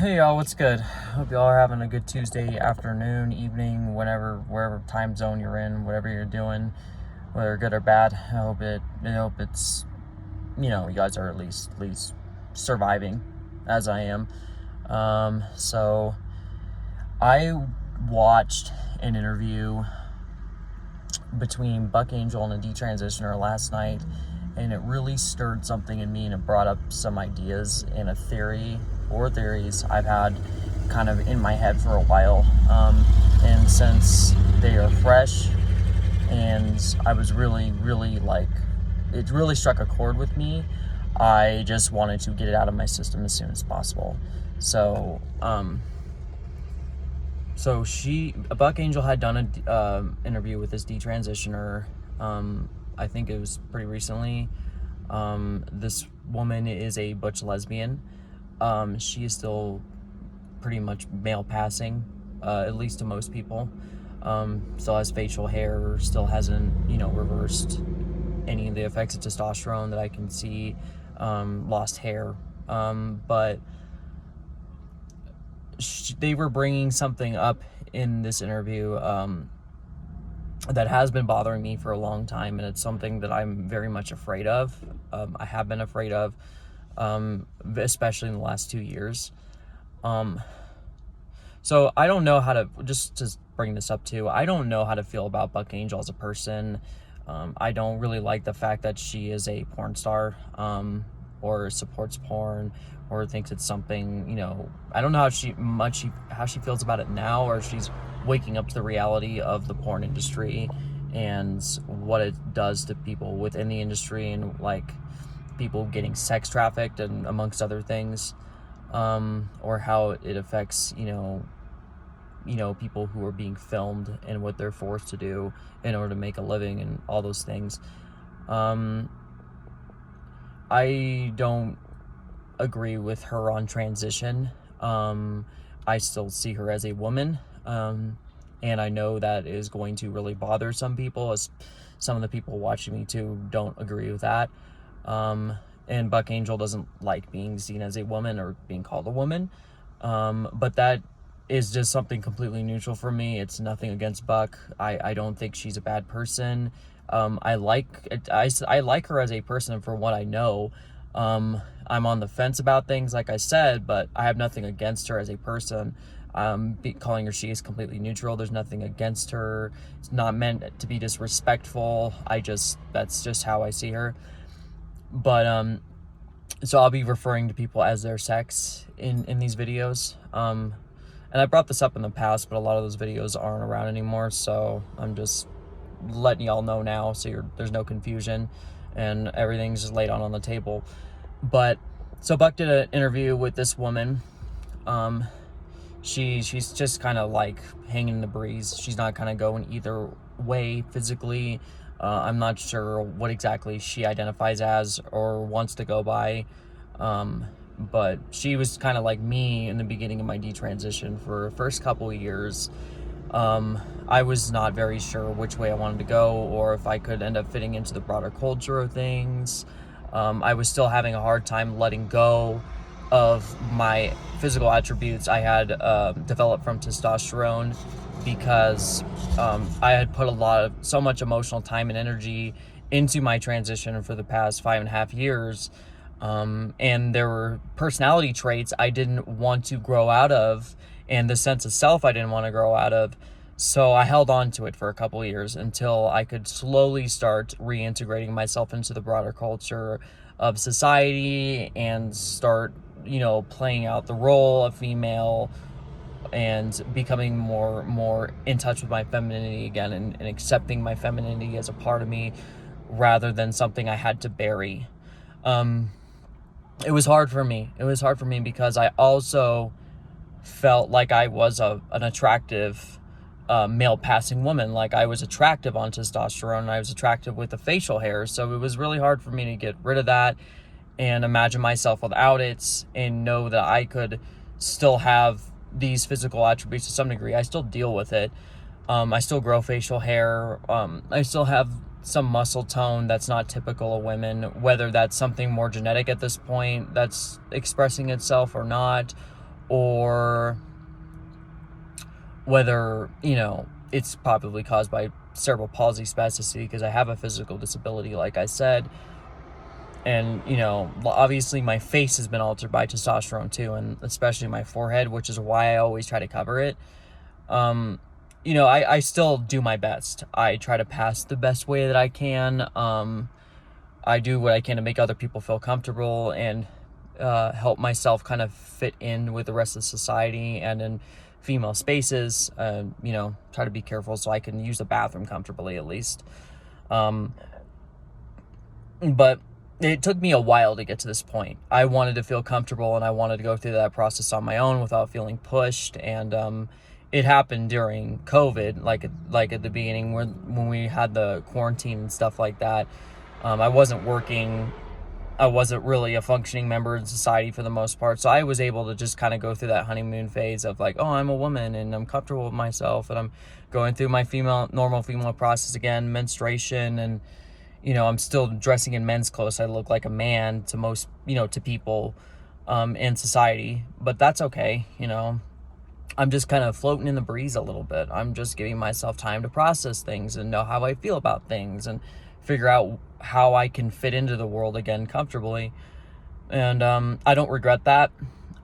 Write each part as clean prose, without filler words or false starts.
Hey y'all, what's good? Hope y'all are having a good Tuesday afternoon, evening, wherever time zone you're in, whatever you're doing, whether good or bad. I hope it's, you guys are at least surviving, as I am. So I watched an interview between Buck Angel and a detransitioner last night, and it really stirred something in me, and it brought up some ideas and a theories I've had kind of in my head for a while. And since they are fresh, and I was really it really struck a chord with me, I just wanted to get it out of my system as soon as possible. So Buck Angel had done an interview with this detransitioner. I think it was pretty recently. This woman is a butch lesbian. She is still pretty much male passing, at least to most people. Still has facial hair, still hasn't, reversed any of the effects of testosterone that I can see, lost hair. But they were bringing something up in this interview that has been bothering me for a long time, and it's something that I'm very much afraid of. I have been afraid of, especially in the last 2 years. So I don't know how to, just to bring this up too, I don't know how to feel about Buck Angel as a person. I don't really like the fact that she is a porn star, or supports porn, or thinks it's something, I don't know how she feels about it now, or if she's waking up to the reality of the porn industry and what it does to people within the industry, and like people getting sex trafficked and amongst other things, or how it affects, people who are being filmed and what they're forced to do in order to make a living and all those things. I don't agree with her on transition. I still see her as a woman, and I know that is going to really bother some people, as some of the people watching me too don't agree with that. And Buck Angel doesn't like being seen as a woman or being called a woman, but that is just something completely neutral for me. It's nothing against Buck. I don't think she's a bad person. I like her as a person for what I know. I'm on the fence about things, like I said, but I have nothing against her as a person. Calling her she is completely neutral. There's nothing against her. It's not meant to be disrespectful. That's just how I see her. But so I'll be referring to people as their sex in these videos. And I brought this up in the past, but a lot of those videos aren't around anymore, so I'm just letting y'all know now, so there's no confusion and everything's just laid on the table. But so Buck did an interview with this woman. She's just kind of like hanging in the breeze. She's not kind of going either way physically. I'm not sure what exactly she identifies as or wants to go by. But she was kind of like me in the beginning of my detransition for the first couple of years. I was not very sure which way I wanted to go, or if I could end up fitting into the broader culture of things. I was still having a hard time letting go of my physical attributes I had developed from testosterone, because I had put so much emotional time and energy into my transition for the past 5.5 years. And there were personality traits I didn't want to grow out of, and the sense of self I didn't want to grow out of. So I held on to it for a couple of years until I could slowly start reintegrating myself into the broader culture of society and start, playing out the role of female and becoming more in touch with my femininity again, and accepting my femininity as a part of me rather than something I had to bury. It was hard for me. Because I also felt like I was an attractive male passing woman. Like, I was attractive on testosterone, and I was attractive with the facial hair. So it was really hard for me to get rid of that and imagine myself without it, and know that I could still have these physical attributes to some degree. I still deal with it. I still grow facial hair. I still have some muscle tone that's not typical of women, whether that's something more genetic at this point that's expressing itself or not, or whether, it's probably caused by cerebral palsy spasticity because I have a physical disability, like I said. And, obviously my face has been altered by testosterone too, and especially my forehead, which is why I always try to cover it. I still do my best. I try to pass the best way that I can. I do what I can to make other people feel comfortable and help myself kind of fit in with the rest of society and in female spaces. Try to be careful so I can use the bathroom comfortably at least. But it took me a while to get to this point. I wanted to feel comfortable and I wanted to go through that process on my own without feeling pushed. And it happened during COVID, like at the beginning when we had the quarantine and stuff like that. I wasn't working. I wasn't really a functioning member of society for the most part. So I was able to just kind of go through that honeymoon phase of like, oh, I'm a woman and I'm comfortable with myself and I'm going through my normal female process again, menstruation, and I'm still dressing in men's clothes. I look like a man to most, to people in society, but that's okay. I'm just kind of floating in the breeze a little bit. I'm just giving myself time to process things and know how I feel about things and figure out how I can fit into the world again comfortably. And I don't regret that.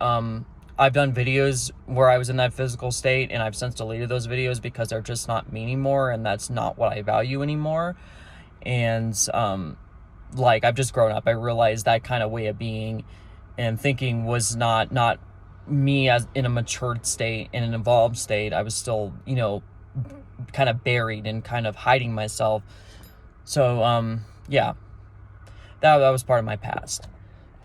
I've done videos where I was in that physical state and I've since deleted those videos because they're just not me anymore, and that's not what I value anymore. And I've just grown up. I realized that kind of way of being and thinking was not me as in a matured state, in an evolved state. I was still, kind of buried and kind of hiding myself. So, yeah, that was part of my past.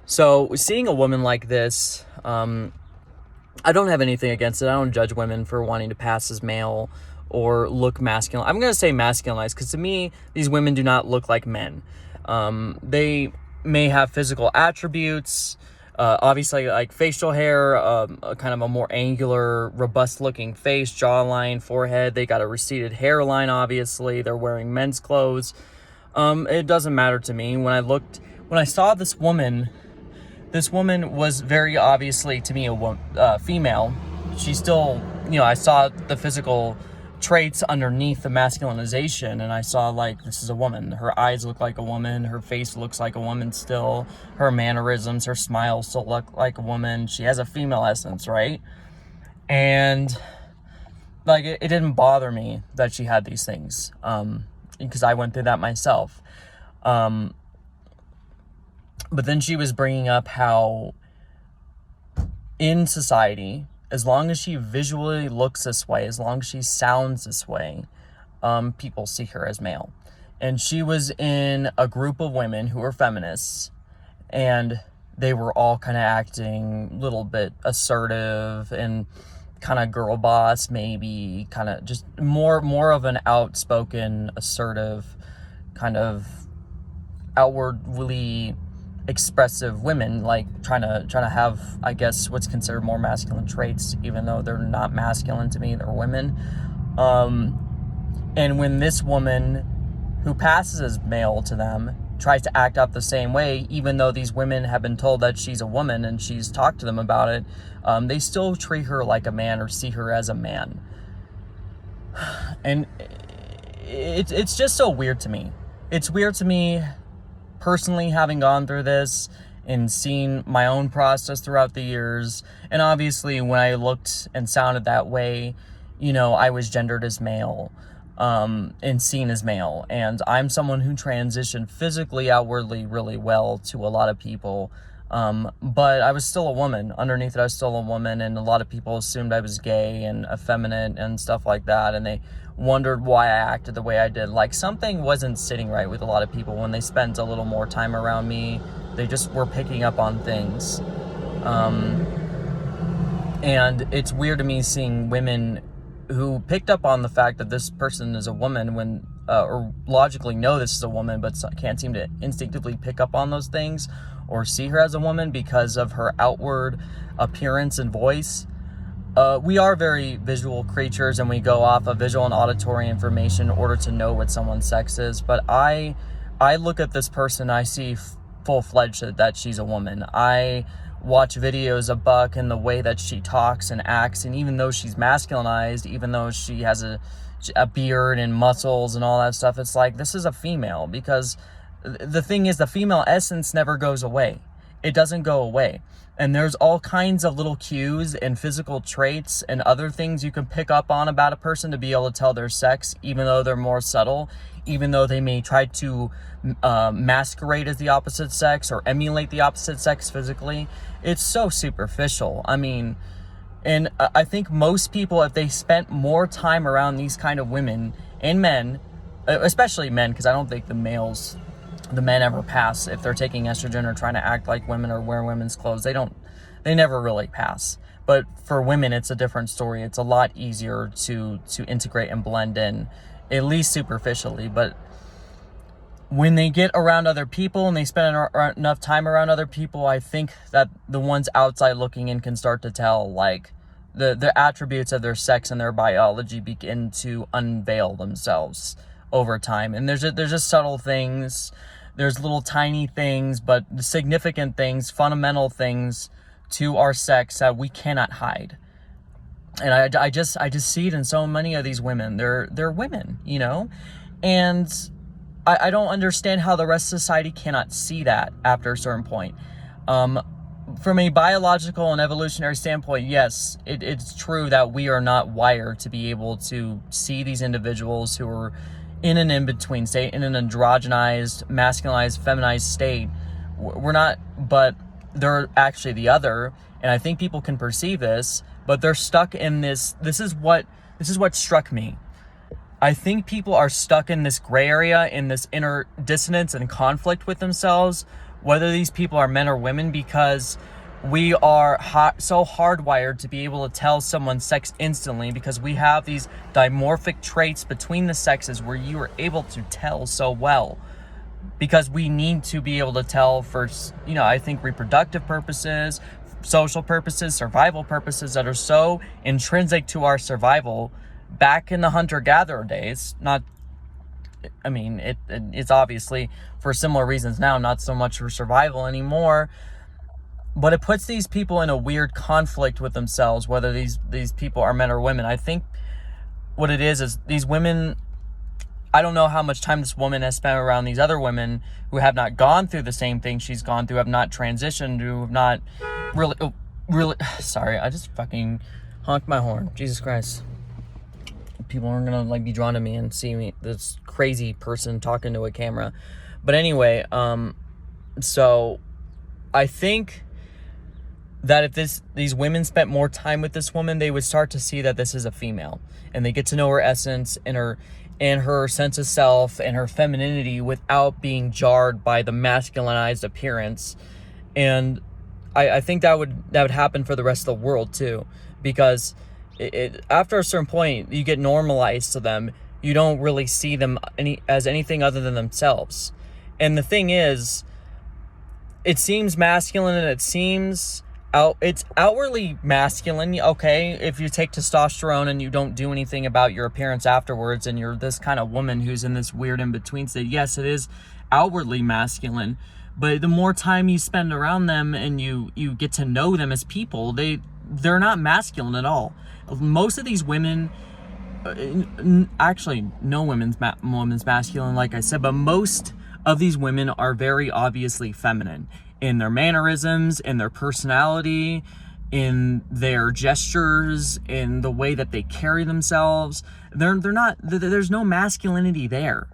So seeing a woman like this, I don't have anything against it. I don't judge women for wanting to pass as male or look masculine. I'm going to say masculinized because to me, these women do not look like men. They may have physical attributes, obviously like facial hair, kind of a more angular, robust looking face, jawline, forehead. They got a receded hairline, obviously. They're wearing men's clothes. It doesn't matter to me. When I saw this woman was very obviously to me a female. She still, I saw the physical traits underneath the masculinization, and I saw like, this is a woman. Her eyes look like a woman. Her face looks like a woman still. Her mannerisms, her smile still look like a woman. She has a female essence, right? And like, it didn't bother me that she had these things, because I went through that myself. But then she was bringing up how in society, as long as she visually looks this way, as long as she sounds this way, people see her as male. And she was in a group of women who were feminists, and they were all kind of acting a little bit assertive and kind of girl boss, maybe kind of just more of an outspoken, assertive, kind of outwardly expressive women, like trying to have, I guess, what's considered more masculine traits, even though they're not masculine to me, they're women. And when this woman who passes as male to them tries to act out the same way, even though these women have been told that she's a woman and she's talked to them about it, they still treat her like a man or see her as a man. And it's just so weird to me. It's weird to me personally, having gone through this and seen my own process throughout the years. And obviously when I looked and sounded that way, I was gendered as male, and seen as male. And I'm someone who transitioned physically outwardly really well to a lot of people. But I was still a woman. Underneath it, I was still a woman, and a lot of people assumed I was gay and effeminate and stuff like that, and they wondered why I acted the way I did. Like, something wasn't sitting right with a lot of people when they spent a little more time around me. They just were picking up on things. And it's weird to me seeing women who picked up on the fact that this person is a woman when, or logically know this is a woman, but can't seem to instinctively pick up on those things or see her as a woman because of her outward appearance and voice. We are very visual creatures, and we go off of visual and auditory information in order to know what someone's sex is. But I look at this person, I see full-fledged that she's a woman. I watch videos of Buck and the way that she talks and acts, and even though she's masculinized, even though she has a beard and muscles and all that stuff, it's like, this is a female. Because the thing is, the female essence never goes away. It doesn't go away. And there's all kinds of little cues and physical traits and other things you can pick up on about a person to be able to tell their sex, even though they're more subtle, even though they may try to masquerade as the opposite sex or emulate the opposite sex physically. It's so superficial. I mean, and I think most people, if they spent more time around these kind of women and men, especially men, because I don't think the men ever pass if they're taking estrogen or trying to act like women or wear women's clothes. They never really pass. But for women, it's a different story. It's a lot easier to integrate and blend in, at least superficially. But when they get around other people and they spend enough time around other people, I think that the ones outside looking in can start to tell, like, the attributes of their sex and their biology begin to unveil themselves over time. And there's just subtle things. There's little tiny things, but the significant things, fundamental things to our sex that we cannot hide. And I just see it in so many of these women. They're women, you know? And I don't understand how the rest of society cannot see that after a certain point. From a biological and evolutionary standpoint, yes, it's true that we are not wired to be able to see these individuals who are in an in-between state, in an androgenized, masculinized, feminized state. We're not, but they're actually the other, and I think people can perceive this, but they're stuck in this. This is what struck me. I think people are stuck in this gray area, in this inner dissonance and conflict with themselves, whether these people are men or women, because we are so hardwired to be able to tell someone's sex instantly, because we have these dimorphic traits between the sexes where you are able to tell so well, because we need to be able to tell for, I think reproductive purposes, social purposes, survival purposes that are so intrinsic to our survival back in the hunter-gatherer days. It's obviously for similar reasons now, not so much for survival anymore. But it puts these people in a weird conflict with themselves, whether these people are men or women. I think what it is these women, I don't know how much time this woman has spent around these other women who have not gone through the same thing she's gone through, have not transitioned, who have not really, sorry, I just fucking honked my horn. Jesus Christ. People aren't gonna be drawn to me and see me, this crazy person talking to a camera. But anyway, so I think that if these women spent more time with this woman, they would start to see that this is a female, and they get to know her essence and her sense of self and her femininity without being jarred by the masculinized appearance. And I think that would happen for the rest of the world too, because after a certain point you get normalized to them. You don't really see them as anything other than themselves. And the thing is, it seems masculine and it's outwardly masculine, okay, if you take testosterone and you don't do anything about your appearance afterwards and you're this kind of woman who's in this weird in-between state. Yes, it is outwardly masculine, but the more time you spend around them and you get to know them as people, they're not masculine at all. Most of these women, actually no woman's masculine, like I said, but most of these women are very obviously feminine in their mannerisms, in their personality, in their gestures, in the way that they carry themselves. There's no masculinity there.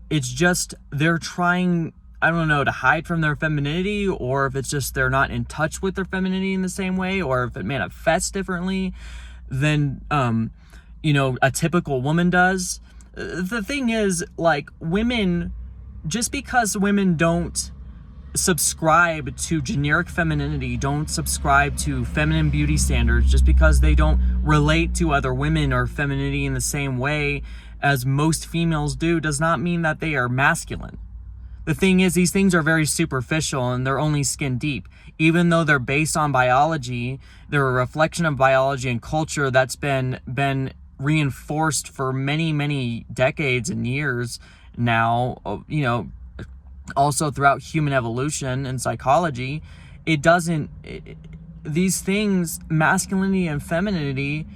It's just they're trying, I don't know, to hide from their femininity, or if it's just they're not in touch with their femininity in the same way, or if it manifests differently than a typical woman does. The thing is, women, just because women don't subscribe to generic femininity, don't subscribe to feminine beauty standards, just because they don't relate to other women or femininity in the same way as most females do, does not mean that they are masculine. The thing is, these things are very superficial and they're only skin deep. Even though they're based on biology, they're a reflection of biology and culture that's been reinforced for many, many decades and years now, also throughout human evolution and psychology. these things, masculinity and femininity,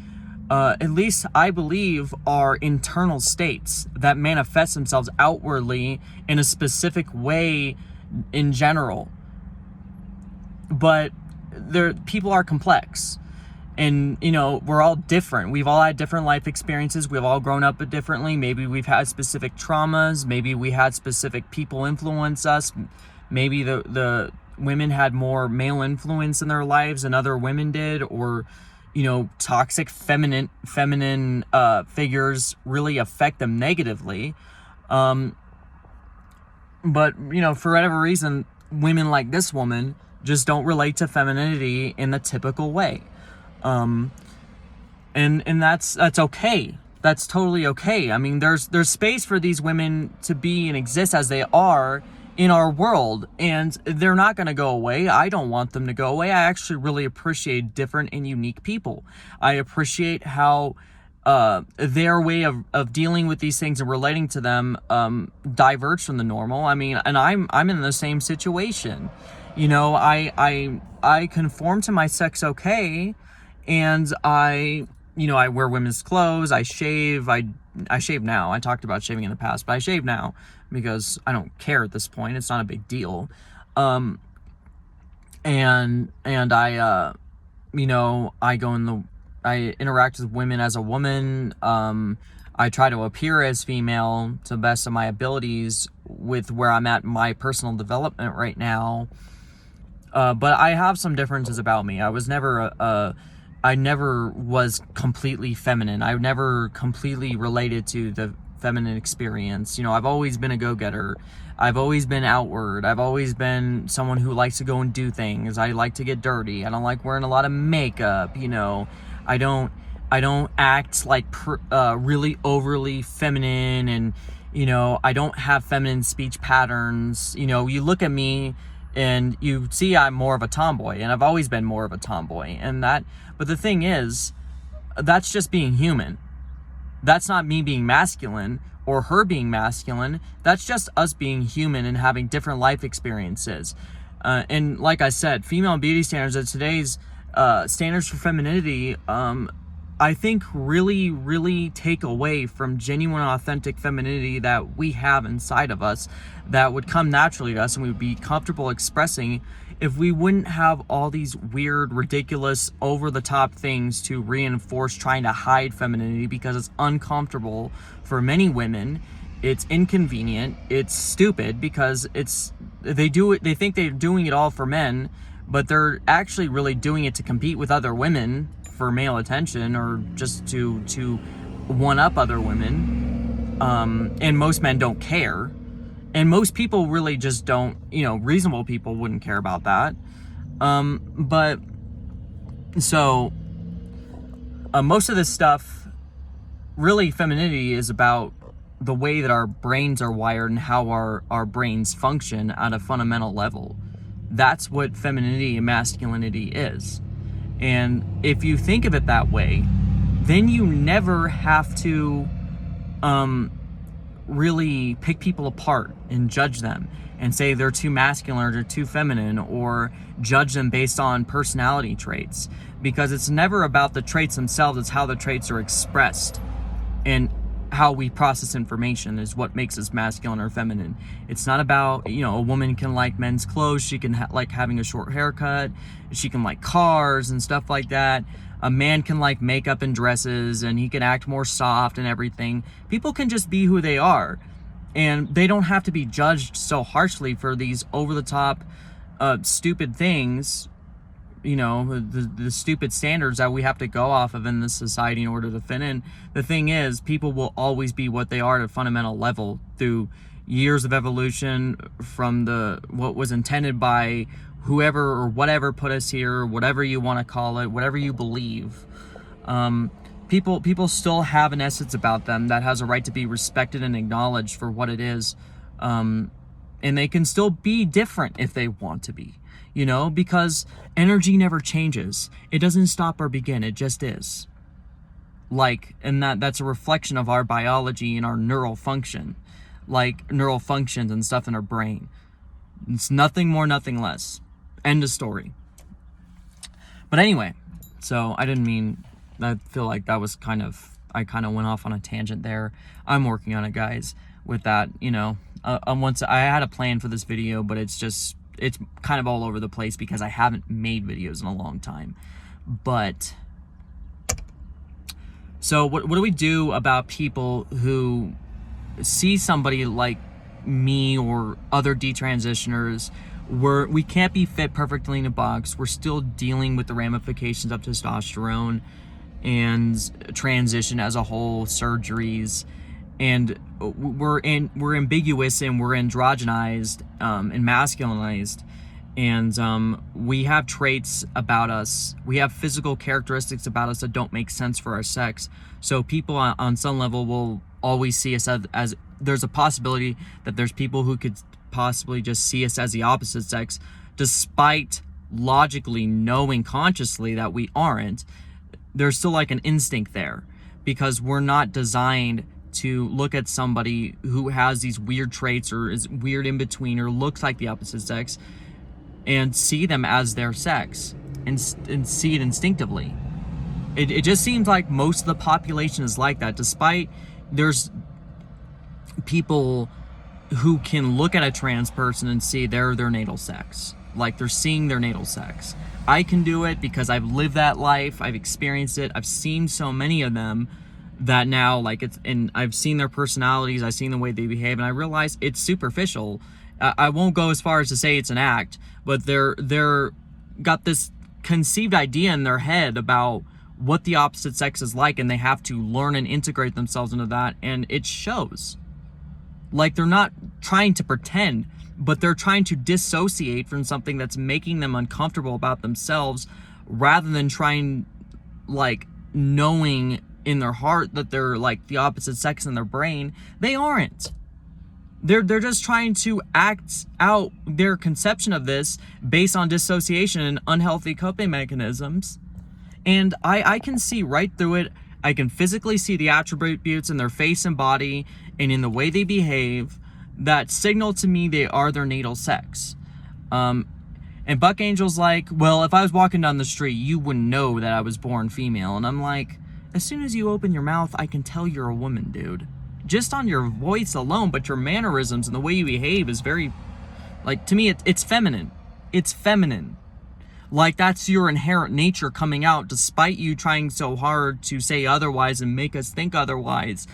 at least I believe, are internal states that manifest themselves outwardly in a specific way in general. But people are complex. And, we're all different. We've all had different life experiences. We've all grown up differently. Maybe we've had specific traumas. Maybe we had specific people influence us. Maybe the women had more male influence in their lives than other women did. Or, toxic feminine figures really affect them negatively. But, for whatever reason, women like this woman just don't relate to femininity in the typical way. And that's okay. That's totally okay. I mean, there's space for these women to be and exist as they are in our world, and they're not going to go away. I don't want them to go away. I actually really appreciate different and unique people. I appreciate how their way of dealing with these things and relating to them diverge from the normal. I mean, and I'm in the same situation. I conform to my sex okay, and I wear women's clothes. I shave. I shave now. I talked about shaving in the past, but I shave now because I don't care at this point. It's not a big deal. And I I interact with women as a woman. I try to appear as female to the best of my abilities with where I'm at in my personal development right now. But I have some differences about me. I never was completely feminine. I never completely related to the feminine experience. I've always been a go-getter. I've always been outward. I've always been someone who likes to go and do things. I like to get dirty. I don't like wearing a lot of makeup. I don't act like really overly feminine, and I don't have feminine speech patterns. You look at me and you see I'm more of a tomboy, and I've always been more of a tomboy. But the thing is, that's just being human. That's not me being masculine or her being masculine. That's just us being human and having different life experiences. And like I said, female beauty standards at today's standards for femininity, I think really, really take away from genuine, authentic femininity that we have inside of us that would come naturally to us and we would be comfortable expressing if we wouldn't have all these weird, ridiculous, over-the-top things to reinforce trying to hide femininity because it's uncomfortable for many women. It's inconvenient. It's stupid because they think they're doing it all for men, but they're actually really doing it to compete with other women for male attention or just to one-up other women. And most men don't care. And most people really just don't, reasonable people wouldn't care about that. But so most of this stuff, really femininity is about the way that our brains are wired and how our brains function at a fundamental level. That's what femininity and masculinity is. And if you think of it that way, then you never have to really pick people apart and judge them and say they're too masculine or they're too feminine, or judge them based on personality traits, because it's never about the traits themselves. It's how the traits are expressed and how we process information is what makes us masculine or feminine. It's not about, a woman can like men's clothes, she can like having a short haircut, she can like cars and stuff like that. A man can like makeup and dresses, and he can act more soft and everything. People can just be who they are, and they don't have to be judged so harshly for these over-the-top stupid things, the stupid standards that we have to go off of in this society in order to fit in. The thing is, people will always be what they are at a fundamental level through years of evolution from what was intended by whoever or whatever put us here, whatever you want to call it, whatever you believe. People still have an essence about them that has a right to be respected and acknowledged for what it is. And they can still be different if they want to be, because energy never changes. It doesn't stop or begin. It just is. And that's a reflection of our biology and our neural function, like neural functions and stuff in our brain. It's nothing more, nothing less. End of story. But anyway, so I feel like that was I kind of went off on a tangent there. I'm working on it, guys, with that, once I had a plan for this video, but it's kind of all over the place because I haven't made videos in a long time. But so what do we do about people who see somebody like me or other detransitioners where we can't be fit perfectly in a box? We're still dealing with the ramifications of testosterone and transition as a whole, surgeries, and we're ambiguous and we're androgenized and masculinized, and we have traits about us, we have physical characteristics about us that don't make sense for our sex. So people on some level will always see us as there's a possibility that there's people who could possibly just see us as the opposite sex, despite logically knowing consciously that we aren't. There's still like an instinct there because we're not designed to look at somebody who has these weird traits or is weird in between or looks like the opposite sex and see them as their sex and see it instinctively. It just seems like most of the population is like that, despite there's people who can look at a trans person and see their natal sex. Like they're seeing their natal sex. I can do it because I've lived that life. I've experienced it. I've seen so many of them that now and I've seen their personalities. I've seen the way they behave, and I realize it's superficial. I won't go as far as to say it's an act, but they're got this conceived idea in their head about what the opposite sex is like, and they have to learn and integrate themselves into that, and it shows. Like they're not trying to pretend, but they're trying to dissociate from something that's making them uncomfortable about themselves, rather than trying, knowing in their heart that they're like the opposite sex in their brain. They aren't. They're just trying to act out their conception of this based on dissociation and unhealthy coping mechanisms. And I can see right through it. I can physically see the attributes in their face and body and in the way they behave that signal to me they are their natal sex. And Buck Angel's like, well, if I was walking down the street, you wouldn't know that I was born female. And I'm like, as soon as you open your mouth, I can tell you're a woman, dude. Just on your voice alone, but your mannerisms and the way you behave is very, to me, it's feminine. It's feminine. Like, that's your inherent nature coming out, despite you trying so hard to say otherwise and make us think otherwise.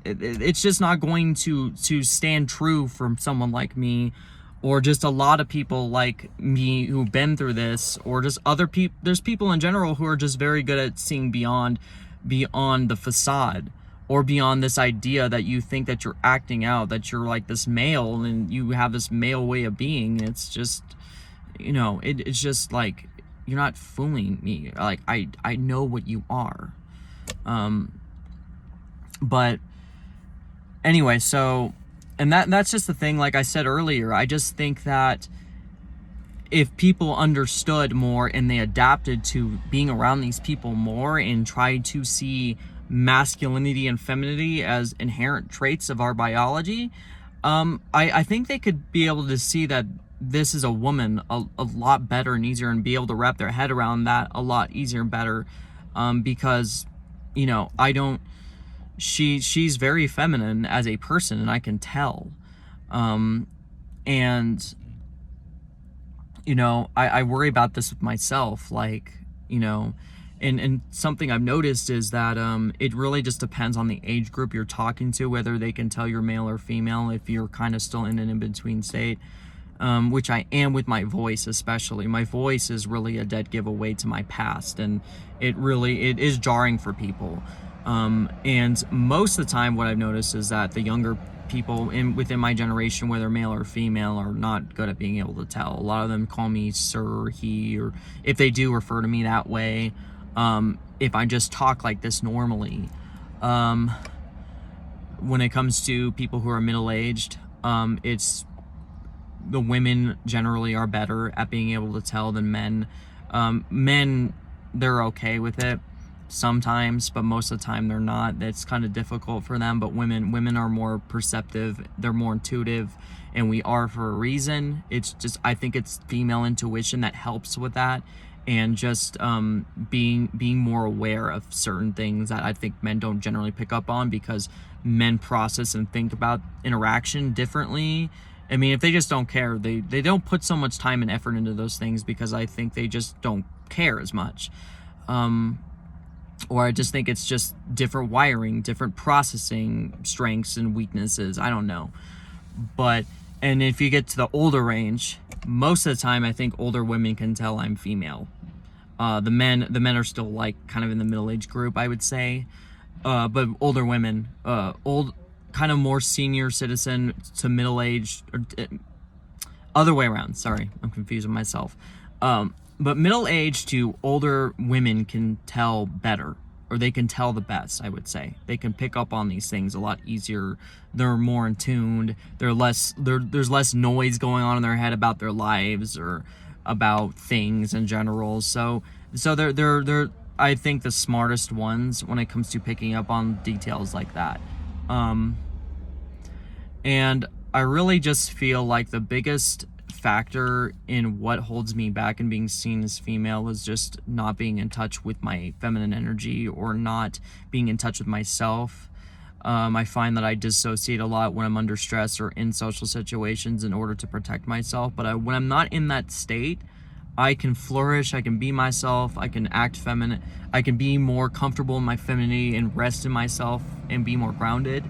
It's just not going to stand true from someone like me, or just a lot of people like me who've been through this, or just other people. There's people in general who are just very good at seeing beyond the facade, or beyond this idea that you think that you're acting out, that you're like this male and you have this male way of being. It's just, it's just like, you're not fooling me. Like, I know what you are. But anyway, so, and that's just the thing. Like I said earlier, I just think that if people understood more and they adapted to being around these people more and tried to see masculinity and femininity as inherent traits of our biology, I think they could be able to see that this is a woman a lot better and easier, and be able to wrap their head around that a lot easier and better, because she's very feminine as a person, and I can tell, and I worry about this with myself, and something I've noticed is that it really just depends on the age group you're talking to, whether they can tell you're male or female, if you're kind of still in an in-between state, which I am with my voice especially. My voice is really a dead giveaway to my past, and it is jarring for people. And most of the time what I've noticed is that the younger people within my generation, whether male or female, are not good at being able to tell. A lot of them call me sir or he, or if they do, refer to me that way. If I just talk like this normally. When it comes to people who are middle-aged, it's the women generally are better at being able to tell than men. Men, they're okay with it. sometimes, but most of the time they're not. It's kind of difficult for them. But women are more perceptive, they're more intuitive, and we are for a reason. It's just, I think it's female intuition that helps with that, and just being more aware of certain things that I think men don't generally pick up on, because men process and think about interaction differently. I mean, if they just don't care, they don't put so much time and effort into those things, because I think they just don't care as much. Or I just think it's just different wiring, different processing strengths and weaknesses. I don't know. But, and if you get to the older range, most of the time I think older women can tell I'm female. The men are still like kind of in the middle-aged group, I would say. But older women, kind of more senior citizen to middle-aged, or other way around. Sorry, I'm confusing myself. But middle-aged to older women can tell better, or they can tell the best, I would say. They can pick up on these things a lot easier. They're more in tune. There's less noise going on in their head about their lives or about things in general. So they're I think the smartest ones when it comes to picking up on details like that. And I really just feel like the biggest factor in what holds me back in being seen as female is just not being in touch with my feminine energy, or not being in touch with myself. I find that I dissociate a lot when I'm under stress or in social situations in order to protect myself. But when I'm not in that state, I can flourish, I can be myself, I can act feminine, I can be more comfortable in my femininity and rest in myself and be more grounded.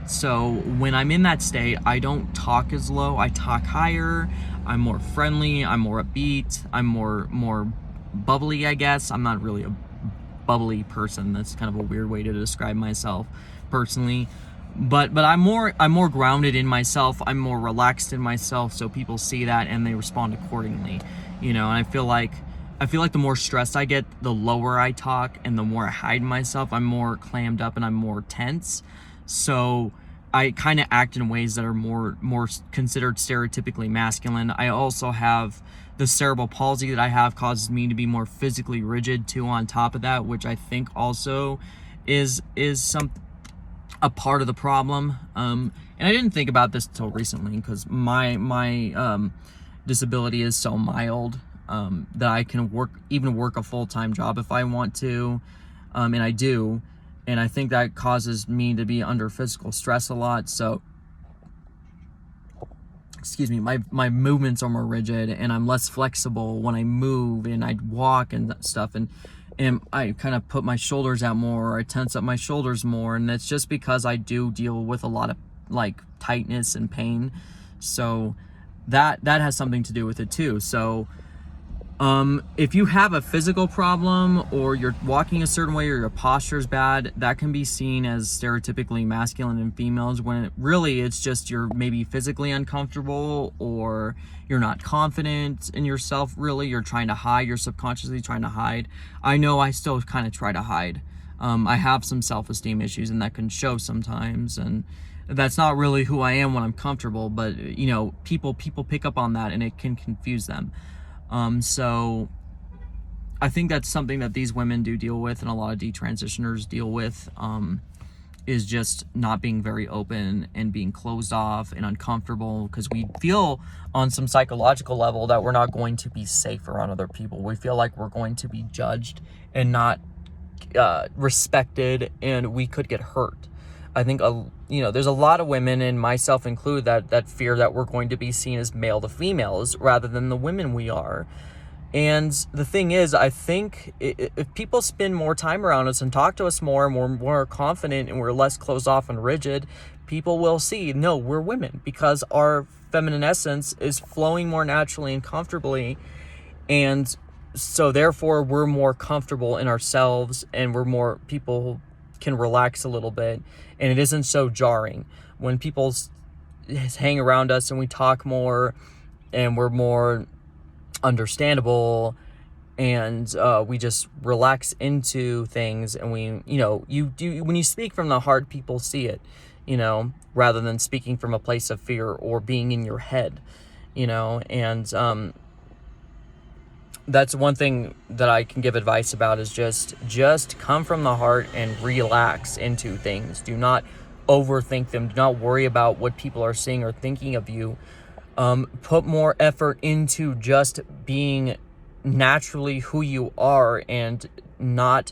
So when I'm in that state, I don't talk as low, I talk higher, I'm more friendly, I'm more upbeat, I'm more bubbly, I guess. I'm not really a bubbly person. That's kind of a weird way to describe myself personally. But I'm more grounded in myself, I'm more relaxed in myself, so people see that and they respond accordingly. And I feel like the more stressed I get, the lower I talk, and the more I hide myself. I'm more clammed up and I'm more tense. So I kind of act in ways that are more considered stereotypically masculine. I also have the cerebral palsy that I have causes me to be more physically rigid too, on top of that, which I think also is a part of the problem. And I didn't think about this until recently, because my disability is so mild that I can work a full-time job if I want to, and I do. And I think that causes me to be under physical stress a lot. So, excuse me, my movements are more rigid, and I'm less flexible when I move and I walk and stuff. And I kind of put my shoulders out more, or I tense up my shoulders more. And that's just because I do deal with a lot of like tightness and pain. So that has something to do with it too. So if you have a physical problem, or you're walking a certain way, or your posture is bad, that can be seen as stereotypically masculine in females, when it's just you're maybe physically uncomfortable, or you're not confident in yourself. Really, you're trying to hide, you're subconsciously trying to hide. I know I still kind of try to hide. I have some self-esteem issues, and that can show sometimes, and that's not really who I am when I'm comfortable. But people pick up on that, and it can confuse them. So I think that's something that these women do deal with, and a lot of detransitioners deal with, is just not being very open and being closed off and uncomfortable, because we feel on some psychological level that we're not going to be safe around other people. We feel like we're going to be judged and not respected, and we could get hurt. I think there's a lot of women, and myself included, that fear that we're going to be seen as male to females rather than the women we are. And the thing is, I think if people spend more time around us and talk to us more, and we're more confident and we're less closed off and rigid, people will see, no, we're women, because our feminine essence is flowing more naturally and comfortably. And so therefore we're more comfortable in ourselves, and people can relax a little bit, and it isn't so jarring when people hang around us and we talk more and we're more understandable, and we just relax into things. And when you speak from the heart, people see it, rather than speaking from a place of fear or being in your head, and that's one thing that I can give advice about, is just come from the heart and relax into things. Do not overthink them. Do not worry about what people are saying or thinking of you. Put more effort into just being naturally who you are, and not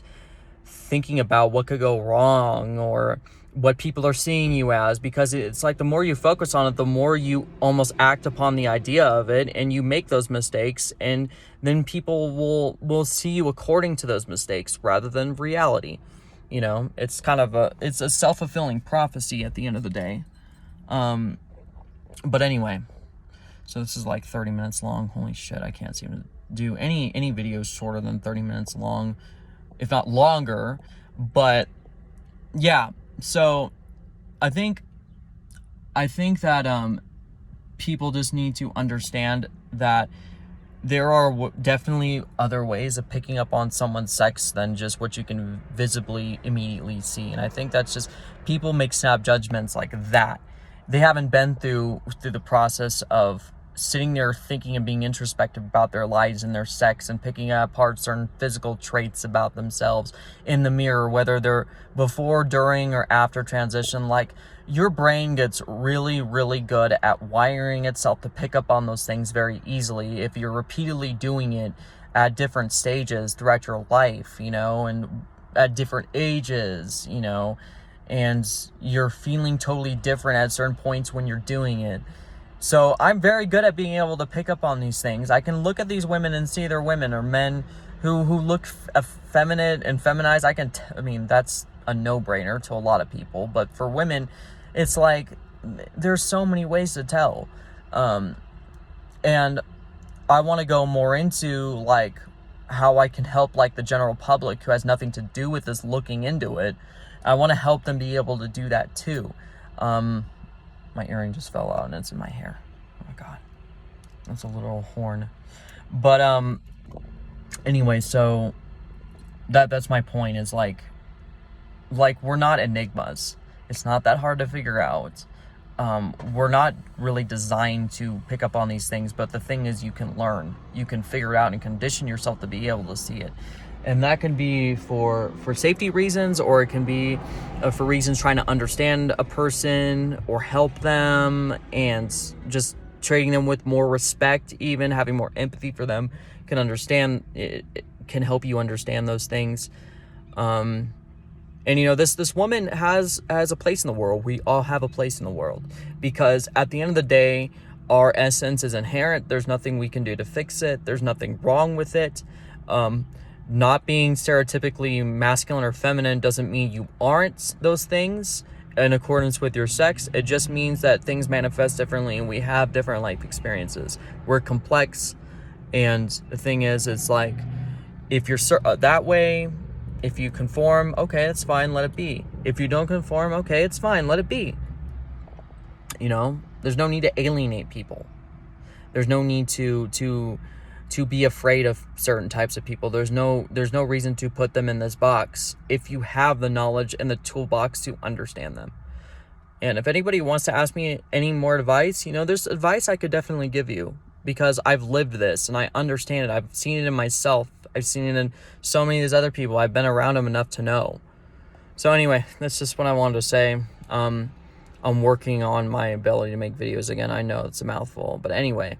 thinking about what could go wrong or what people are seeing you as, because it's like the more you focus on it, the more you almost act upon the idea of it, and you make those mistakes, and then people will see you according to those mistakes rather than reality. You know, it's kind of it's a self-fulfilling prophecy at the end of the day. But anyway, so this is like 30 minutes long. Holy shit, I can't seem to do any videos shorter than 30 minutes long, if not longer. But yeah, so I think that people just need to understand that there are definitely other ways of picking up on someone's sex than just what you can visibly immediately see. And I think that's just, people make snap judgments like that. They haven't been through the process of sitting there thinking and being introspective about their lives and their sex, and picking apart certain physical traits about themselves in the mirror, whether they're before, during, or after transition. Like, your brain gets really, really good at wiring itself to pick up on those things very easily if you're repeatedly doing it at different stages throughout your life, you know, and at different ages, you know, and you're feeling totally different at certain points when you're doing it. So I'm very good at being able to pick up on these things. I can look at these women and see they're women, or men who look effeminate and feminized. I mean, that's a no-brainer to a lot of people, but for women, it's like, there's so many ways to tell. And I want to go more into like how I can help like the general public who has nothing to do with this looking into it. I want to help them be able to do that too. My earring just fell out and it's in my hair. Oh my god, that's a little horn. But anyway, so that's my point, is like we're not enigmas. It's not that hard to figure out. We're not really designed to pick up on these things, but the thing is, you can learn, you can figure it out and condition yourself to be able to see it. And that can be for safety reasons, or it can be for reasons trying to understand a person or help them, and just treating them with more respect, even having more empathy for them can understand. It can help you understand those things. And you know, this woman has a place in the world. We all have a place in the world, because at the end of the day, our essence is inherent. There's nothing we can do to fix it. There's nothing wrong with it. Not being stereotypically masculine or feminine doesn't mean you aren't those things in accordance with your sex. It just means that things manifest differently, and we have different life experiences. We're complex, and the thing is, it's like, if you're that way, if you conform, okay, it's fine, let it be. If you don't conform, okay, it's fine, let it be. You know, there's no need to alienate people. There's no need to be afraid of certain types of people. There's no reason to put them in this box if you have the knowledge and the toolbox to understand them. And if anybody wants to ask me any more advice, you know, there's advice I could definitely give you, because I've lived this and I understand it. I've seen it in myself. I've seen it in so many of these other people. I've been around them enough to know. So anyway, that's just what I wanted to say. I'm working on my ability to make videos again. I know it's a mouthful, but anyway,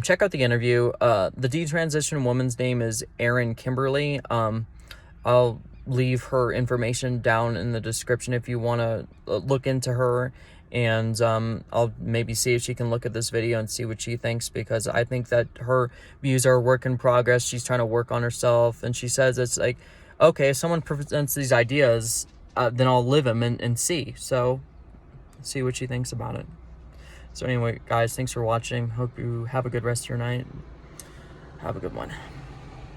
check out the interview. The detransition woman's name is Aaron Kimberly. I'll leave her information down in the description if you want to look into her. And I'll maybe see if she can look at this video and see what she thinks, because I think that her views are a work in progress. She's trying to work on herself, and she says it's like, okay, if someone presents these ideas, then I'll live them and see. So see what she thinks about it. So anyway, guys, thanks for watching. Hope you have a good rest of your night. Have a good one.